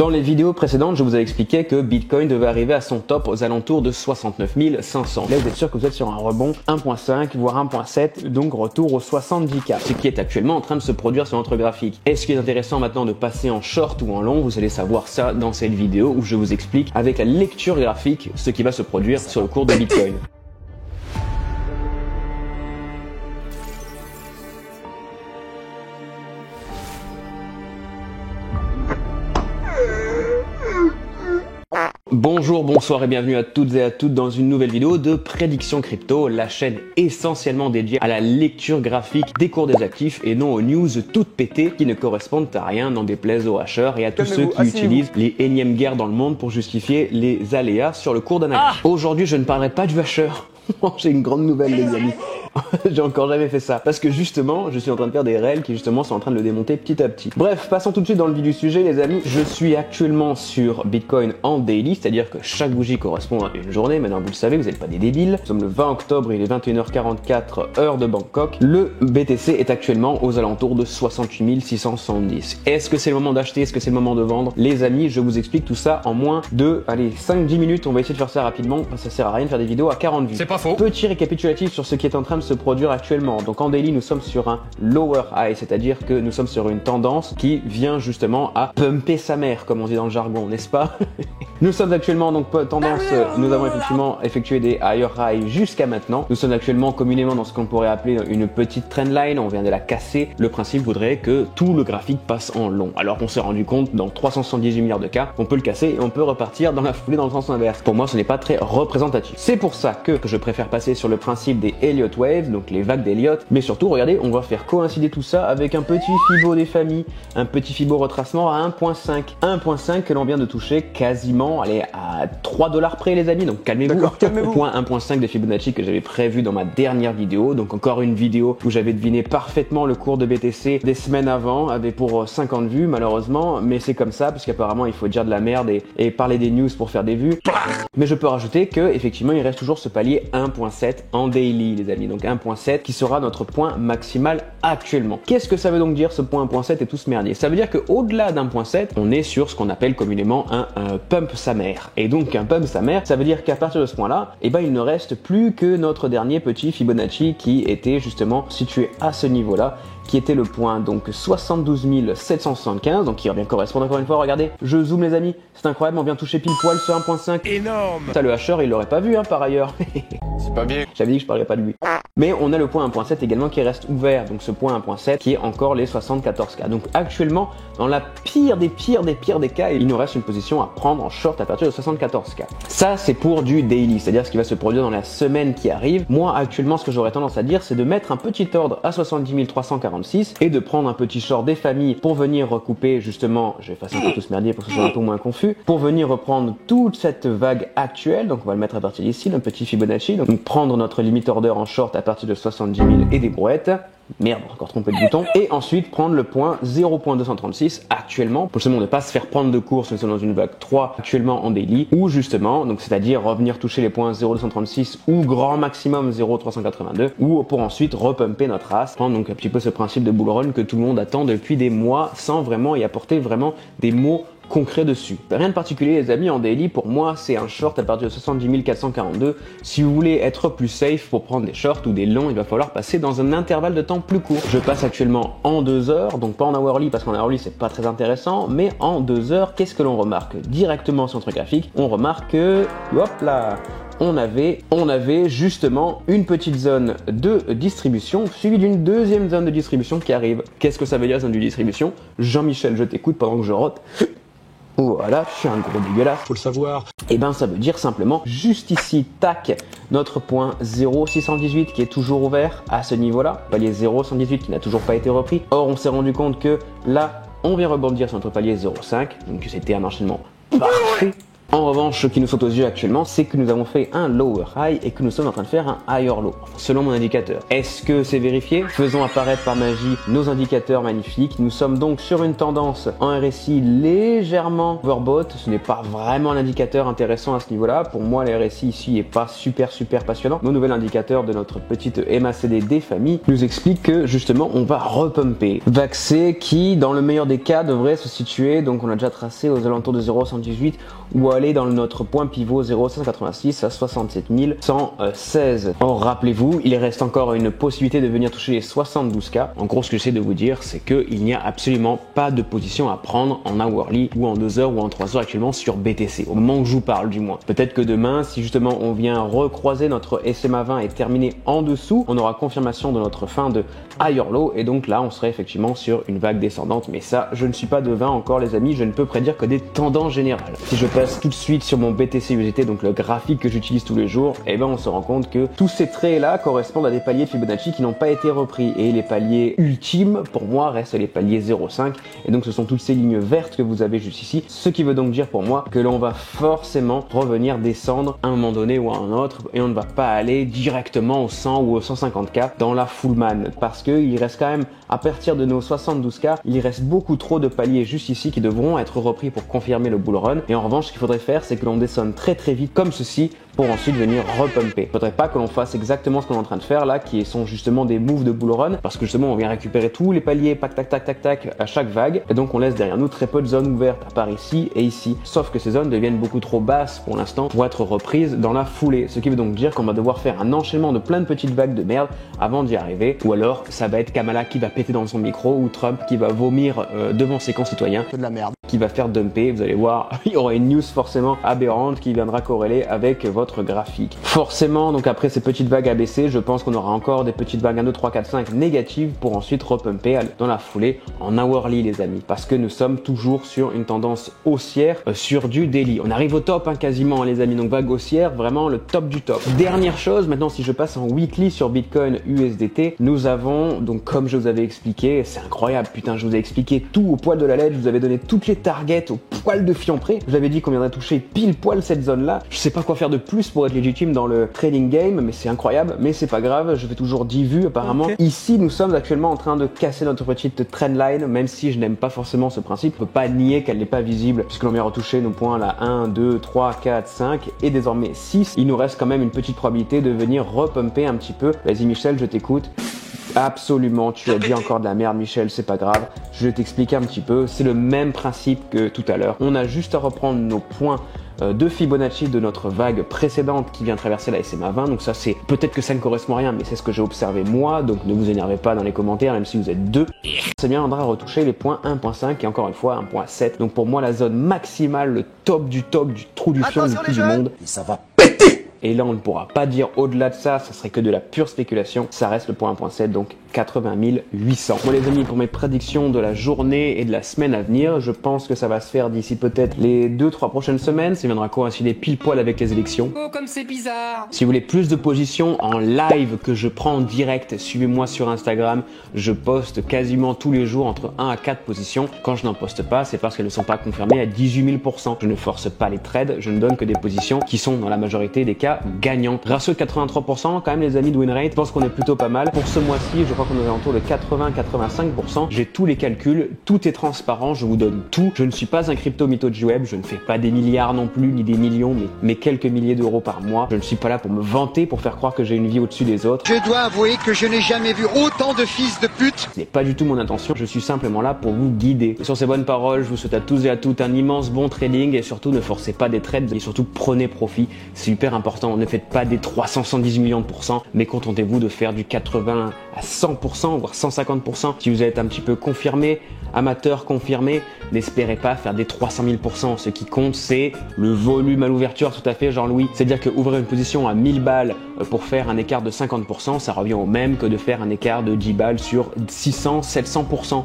Dans les vidéos précédentes, je vous ai expliqué que Bitcoin devait arriver à son top aux alentours de 69 500. Là, vous êtes sûr que vous êtes sur un rebond 1.5 voire 1.7, donc retour aux 70K, ce qui est actuellement en train de se produire sur notre graphique. Est-ce qu'il est intéressant maintenant de passer en short ou en long? Vous allez savoir ça dans cette vidéo où je vous explique avec la lecture graphique ce qui va se produire sur le cours de Bitcoin. Bonjour, bonsoir et bienvenue à toutes et à toutes dans une nouvelle vidéo de Prédiction Crypto, la chaîne essentiellement dédiée à la lecture graphique des cours des actifs et non aux news toutes pétées qui ne correspondent à rien, n'en déplaise aux hacheurs et à tous ceux qui utilisent les énièmes guerres dans le monde pour justifier les aléas sur le cours d'un actif. Aujourd'hui, je ne parlerai pas du hacheur. J'ai une grande nouvelle les amis. J'ai encore jamais fait ça parce que justement je suis en train de faire des réels qui justement sont en train de le démonter petit à petit. Bref, passons tout de suite dans le vif du sujet les amis. Je suis actuellement sur Bitcoin en daily, c'est-à-dire que chaque bougie correspond à une journée. Maintenant vous le savez, vous n'êtes pas des débiles. Nous sommes le 20 octobre, il est 21h44 heure de Bangkok. Le BTC est actuellement aux alentours de 68 670. Est-ce que c'est le moment d'acheter? Est-ce que c'est le moment de vendre? Les amis, je vous explique tout ça en moins de 5-10 minutes. On va essayer de faire ça rapidement, ça sert à rien de faire des vidéos à 40 vues. C'est pas faux. Petit récapitulatif sur ce qui est en train de se produire actuellement. Donc en daily, nous sommes sur un lower high, c'est-à-dire que nous sommes sur une tendance qui vient justement à pumper sa mère, comme on dit dans le jargon, n'est-ce pas? Nous sommes actuellement donc tendance, nous avons effectivement effectué des higher high jusqu'à maintenant. Nous sommes actuellement communément dans ce qu'on pourrait appeler une petite trendline, on vient de la casser. Le principe voudrait que tout le graphique passe en long. Alors qu'on s'est rendu compte dans 378 milliards de cas, on peut le casser et on peut repartir dans la foulée dans le sens inverse. Pour moi, ce n'est pas très représentatif. C'est pour ça que je préfère passer sur le principe des Elliott Waves, donc les vagues d'Elliott. Mais surtout, regardez, on va faire coïncider tout ça avec un petit Fibo des familles, un petit Fibo retracement à 1.5. 1.5 que l'on vient de toucher quasiment, allez, à 3 $ près les amis, donc calmez-vous. Point 1.5 de Fibonacci que j'avais prévu dans ma dernière vidéo, donc encore une vidéo où j'avais deviné parfaitement le cours de BTC des semaines avant, avec pour 50 vues malheureusement, mais c'est comme ça, parce qu'apparemment il faut dire de la merde et parler des news pour faire des vues. Mais je peux rajouter que effectivement il reste toujours ce palier 1.7 en daily les amis, donc 1.7 qui sera notre point maximal actuellement. Qu'est-ce que ça veut donc dire ce point 1.7 et tout ce merdier? Ça veut dire qu'au-delà d'1.7, on est sur ce qu'on appelle communément un pump sa mère. Et donc un pump sa mère, ça veut dire qu'à partir de ce point-là, eh ben, il ne reste plus que notre dernier petit Fibonacci qui était justement situé à ce niveau-là, qui était le point donc 72 775, donc qui va bien correspondre encore une fois. Regardez, je zoome les amis, c'est incroyable, on vient toucher pile poil ce 1.5. Énorme. Ça le hacheur il l'aurait pas vu hein, par ailleurs. C'est pas bien. J'avais dit que je parlerais pas de lui. Mais on a le point 1.7 également qui reste ouvert, donc ce point 1.7 qui est encore les 74K. Donc actuellement, dans la pire des cas, il nous reste une position à prendre en short à partir de 74K. Ça c'est pour du daily, c'est-à-dire ce qui va se produire dans la semaine qui arrive. Moi actuellement ce que j'aurais tendance à dire c'est de mettre un petit ordre à 70 346 et de prendre un petit short des familles pour venir recouper justement, je vais effacer un peu tout ce merdier pour que ce soit un peu moins confus, pour venir reprendre toute cette vague actuelle, donc on va le mettre à partir d'ici, le petit Fibonacci, donc prendre notre limit order en short à partir de 70 000 et des brouettes. Merde, encore trompé le bouton. Et ensuite prendre le point 0.236 actuellement pour justement ne pas se faire prendre de course. Nous sommes dans une vague 3 actuellement en daily ou justement, donc c'est-à-dire revenir toucher les points 0.236 ou grand maximum 0.382 ou pour ensuite repumper notre race. Prendre donc un petit peu ce principe de bull run que tout le monde attend depuis des mois sans vraiment y apporter vraiment des mots concret dessus. Rien de particulier les amis en daily, pour moi c'est un short à partir de 70 442. Si vous voulez être plus safe pour prendre des shorts ou des longs, il va falloir passer dans un intervalle de temps plus court. Je passe actuellement en 2 heures, donc pas en hourly parce qu'en hourly c'est pas très intéressant, mais en 2 heures, qu'est-ce que l'on remarque? Directement sur notre graphique, on remarque que, hop là, on avait justement une petite zone de distribution suivie d'une deuxième zone de distribution qui arrive. Qu'est-ce que ça veut dire zone de distribution? Jean-Michel, je t'écoute pendant que je rote. Voilà, je suis un gros dégueulasse. Faut le savoir. Et ben ça veut dire simplement juste ici, tac, notre point 0,618 qui est toujours ouvert à ce niveau-là, palier 0,118 qui n'a toujours pas été repris. Or on s'est rendu compte que là, on vient rebondir sur notre palier 0,5, donc c'était un enchaînement parfait. En revanche, ce qui nous saute aux yeux actuellement, c'est que nous avons fait un lower high et que nous sommes en train de faire un higher low, selon mon indicateur. Est-ce que c'est vérifié? Faisons apparaître par magie nos indicateurs magnifiques. Nous sommes donc sur une tendance en RSI légèrement overbought. Ce n'est pas vraiment un indicateur intéressant à ce niveau-là. Pour moi, le RSI ici est pas super passionnant. Mon nouvel indicateur de notre petite MACD des familles nous explique que justement on va repumper. VAC qui, dans le meilleur des cas, devrait se situer, donc on a déjà tracé aux alentours de 0,118 ou aller dans notre point pivot 0,186 à 67 116. Or, rappelez-vous, il reste encore une possibilité de venir toucher les 72K. En gros, ce que j'essaie de vous dire, c'est qu'il n'y a absolument pas de position à prendre en hourly ou en 2 heures ou en 3 heures actuellement sur BTC, au moment où je vous parle du moins. Peut-être que demain, si justement on vient recroiser notre SMA 20 et terminer en dessous, on aura confirmation de notre fin de higher low et donc là, on serait effectivement sur une vague descendante. Mais ça, je ne suis pas devin encore les amis, je ne peux prédire que des tendances générales. Si je passe tout de suite sur mon BTC USDT, donc le graphique que j'utilise tous les jours, et ben on se rend compte que tous ces traits là correspondent à des paliers de Fibonacci qui n'ont pas été repris et les paliers ultimes pour moi restent les paliers 0,5 et donc ce sont toutes ces lignes vertes que vous avez juste ici, ce qui veut donc dire pour moi que l'on va forcément revenir descendre à un moment donné ou à un autre et on ne va pas aller directement au 100 ou au 150K dans la full man parce que il reste quand même à partir de nos 72K, il reste beaucoup trop de paliers juste ici qui devront être repris pour confirmer le bull run et en revanche ce qu'il faudrait faire c'est que l'on descende très vite comme ceci pour ensuite venir repumper. Il faudrait pas que l'on fasse exactement ce qu'on est en train de faire là, qui sont justement des moves de bull run, parce que justement on vient récupérer tous les paliers, tac à chaque vague, et donc on laisse derrière nous très peu de zones ouvertes, à part ici et ici. Sauf que ces zones deviennent beaucoup trop basses pour l'instant pour être reprises dans la foulée, ce qui veut donc dire qu'on va devoir faire un enchaînement de plein de petites vagues de merde avant d'y arriver, ou alors ça va être Kamala qui va péter dans son micro, ou Trump qui va vomir devant ses concitoyens. C'est de la merde. Qui va faire dumper, vous allez voir, il y aura une news forcément aberrante qui viendra corréler avec votre graphique. Forcément, donc après ces petites vagues ABC, je pense qu'on aura encore des petites vagues 1, 2, 3, 4, 5 négatives pour ensuite repumper dans la foulée en hourly les amis, parce que nous sommes toujours sur une tendance haussière sur du daily. On arrive au top quasiment les amis, donc vague haussière, vraiment le top du top. Dernière chose, maintenant si je passe en weekly sur Bitcoin USDT, nous avons, donc comme je vous avais expliqué, c'est incroyable, putain, je vous ai expliqué tout au poil de la lettre, je vous avais donné toutes les target au poil de fion près. Je vous avais dit qu'on viendrait toucher pile poil cette zone là. Je sais pas quoi faire de plus pour être légitime dans le trading game, mais c'est incroyable, mais c'est pas grave, je fais toujours 10 vues apparemment. Okay. Ici, nous sommes actuellement en train de casser notre petite trendline, même si je n'aime pas forcément ce principe. On peut pas nier qu'elle n'est pas visible, puisque l'on vient retoucher nos points là 1, 2, 3, 4, 5 et désormais 6. Il nous reste quand même une petite probabilité de venir repumper un petit peu. Vas-y Michel, je t'écoute. Absolument, tu as dit encore de la merde Michel, c'est pas grave, je vais t'expliquer un petit peu, c'est le même principe que tout à l'heure. On a juste à reprendre nos points de Fibonacci de notre vague précédente qui vient traverser la SMA 20, donc ça c'est, peut-être que ça ne correspond à rien, mais c'est ce que j'ai observé moi, donc ne vous énervez pas dans les commentaires, même si vous êtes deux. Ça viendra retoucher les points 1.5 et encore une fois 1.7, donc pour moi la zone maximale, le top du trou du fion du cul du monde. Et ça va péter. Et là, on ne pourra pas dire au-delà de ça, ça serait que de la pure spéculation. Ça reste le point 1.7, donc 80 800. Bon les amis, pour mes prédictions de la journée et de la semaine à venir, je pense que ça va se faire d'ici peut-être les 2-3 prochaines semaines. Ça viendra coïncider pile poil avec les élections. Oh, comme c'est bizarre! Si vous voulez plus de positions en live que je prends en direct, suivez-moi sur Instagram. Je poste quasiment tous les jours entre 1 à 4 positions. Quand je n'en poste pas, c'est parce qu'elles ne sont pas confirmées à 18 000%. Je ne force pas les trades, je ne donne que des positions qui sont dans la majorité des cas gagnantes. Ratio de 83%, quand même les amis de win rate, je pense qu'on est plutôt pas mal. Pour ce mois-ci, je crois qu'on est autour de 80-85%. J'ai tous les calculs, tout est transparent, je vous donne tout. Je ne suis pas un crypto mytho du web, je ne fais pas des milliards non plus, ni des millions, mais quelques milliers d'euros par mois. Je ne suis pas là pour me vanter, pour faire croire que j'ai une vie au-dessus des autres. Je dois avouer que je n'ai jamais vu autant de fils de pute. Ce n'est pas du tout mon intention, je suis simplement là pour vous guider. Et sur ces bonnes paroles, je vous souhaite à tous et à toutes un immense bon trading et surtout ne forcez pas des trades et surtout prenez profit. C'est hyper important, ne faites pas des 370 millions de pourcents, mais contentez-vous de faire du 80 à 100%, voire 150%. Si vous êtes un petit peu confirmé, amateur confirmé, n'espérez pas faire des 300 000%. Ce qui compte, c'est le volume à l'ouverture, tout à fait, Jean-Louis. C'est-à-dire que ouvrir une position à 1000 balles pour faire un écart de 50%, ça revient au même que de faire un écart de 10 balles sur 600, 700%.